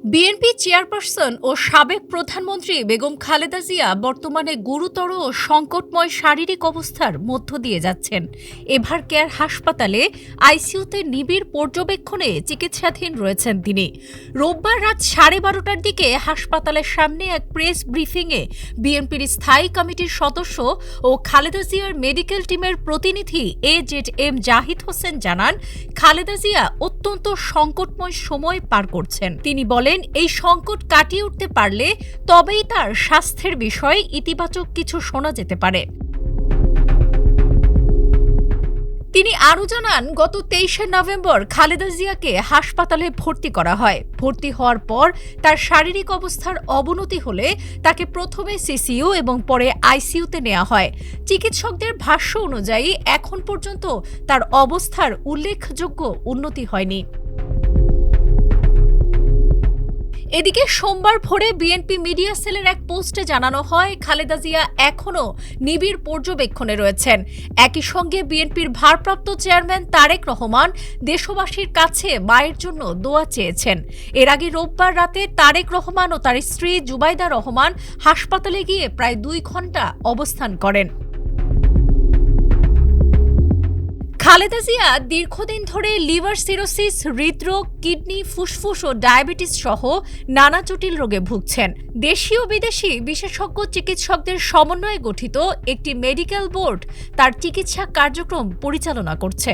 BNP chairperson ও সাবেক প্রধানমন্ত্রী বেগম খালেদা জিয়া বর্তমানে গুরুতর ও সংকটময় শারীরিক অবস্থার মধ্য দিয়ে যাচ্ছেন। এভার কেয়ার হাসপাতালে আইসিইউতে নিবিড় পর্যবেক্ষণে চিকিৎসাধীন রয়েছেন তিনি। রোববার রাত 12:30টার দিকে হাসপাতালের সামনে এক প্রেস ব্রিফিংয়ে বিএনপির স্থায়ী কমিটির সদস্য ও খালেদা জিয়ার মেডিকেল টিমের প্রতিনিধি AZM জাহিদ হোসেন জানান, খালেদা জিয়া অত্যন্ত সংকটময় সময় পার করছেন। তিনি বলেন, এই সংকট কাটিয়ে উঠতে পারলে তবেই তার স্বাস্থ্যের বিষয়ে ইতিবাচক কিছু শোনা যেতে পারে। তিনি আরও জানান, গত 23শে নভেম্বর খালেদা জিয়াকে হাসপাতালে ভর্তি করা হয়। ভর্তি হওয়ার পর তার শারীরিক অবস্থার অবনতি হলে তাকে প্রথমে সিসিইউ এবং পরে আইসিইউতে নেওয়া হয়। চিকিৎসকদের ভাষ্য অনুযায়ী এখন পর্যন্ত তার অবস্থার উল্লেখযোগ্য উন্নতি হয়নি। এদিকে সোমবার ভোরে বিএনপি মিডিয়া সেলের এক পোস্টে জানানো হয়, খালেদা জিয়া এখনও নিবিড় পর্যবেক্ষণে রয়েছেন। একই সঙ্গে বিএনপির ভারপ্রাপ্ত চেয়ারম্যান তারেক রহমান দেশবাসীর কাছে মায়ের জন্য দোয়া চেয়েছেন। এর আগে রোববার রাতে তারেক রহমান ও তার স্ত্রী জুবাইদা রহমান হাসপাতালে গিয়ে প্রায় 2 ঘণ্টা অবস্থান করেন। খালেদা জিয়া দীর্ঘদিন ধরে লিভার সিরোসিস, হৃদরোগ, কিডনি, ফুসফুস ও ডায়াবেটিস সহ নানা জটিল রোগে ভুগছেন। দেশীয় বিদেশি বিশেষজ্ঞ চিকিৎসকদের সমন্বয়ে গঠিত একটি মেডিকেল বোর্ড তার চিকিৎসা কার্যক্রম পরিচালনা করছে।